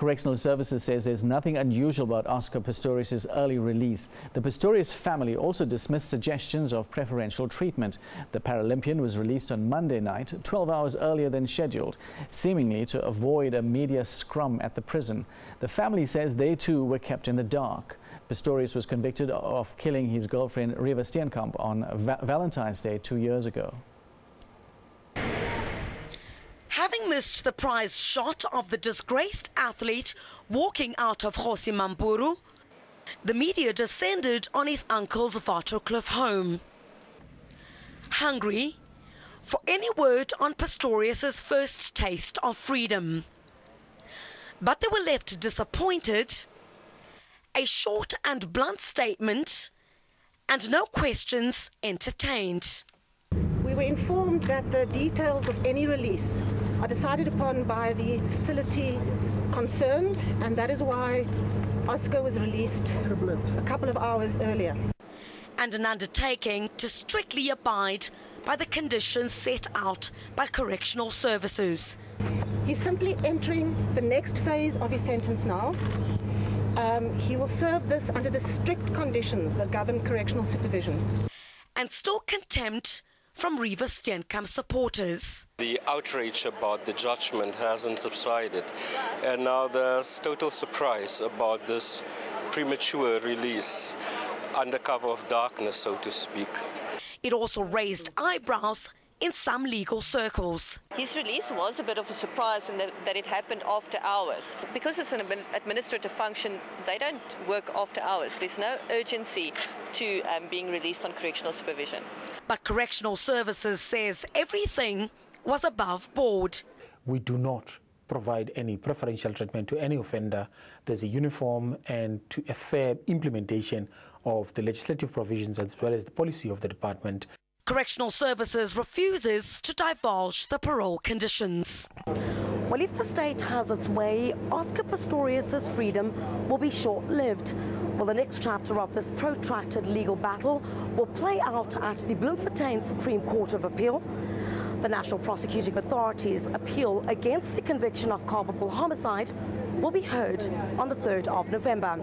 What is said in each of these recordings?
Correctional Services says there's nothing unusual about Oscar Pistorius' early release. The Pistorius family also dismissed suggestions of preferential treatment. The Paralympian was released on Monday night, 12 hours earlier than scheduled, seemingly to avoid a media scrum at the prison. The family says they too were kept in the dark. Pistorius was convicted of killing his girlfriend Riva Steenkamp on Valentine's Day 2 years ago. Having missed the prize shot of the disgraced athlete walking out of Kgosi Mampuru, the media descended on his uncle's Waterkloof home. Hungry for any word on Pistorius' first taste of freedom. But they were left disappointed. A short and blunt statement and no questions entertained. We were informed that the details of any release are decided upon by the facility concerned, and that is why Oscar was released a couple of hours earlier. And an undertaking to strictly abide by the conditions set out by Correctional Services. He's simply entering the next phase of his sentence now. He will serve this under the strict conditions that govern correctional supervision. And still contempt from Riva Steenkamp supporters. The outrage about the judgment hasn't subsided, and now there's total surprise about this premature release under cover of darkness, so to speak. It also raised eyebrows in some legal circles. His release was a bit of a surprise in that it happened after hours. Because it's an administrative function, they don't work after hours. There's no urgency to being released on correctional supervision. But Correctional Services says everything was above board. We do not provide any preferential treatment to any offender. There's a uniform and to a fair implementation of the legislative provisions as well as the policy of the department. Correctional Services refuses to divulge the parole conditions. Well, if the state has its way, Oscar Pistorius' freedom will be short-lived. Well, the next chapter of this protracted legal battle will play out at the Bloemfontein Supreme Court of Appeal. The National Prosecuting Authority's appeal against the conviction of culpable homicide will be heard on the 3rd of November.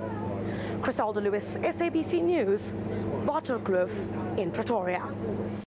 Criselda Lewis, SABC News, Waterkloof in Pretoria.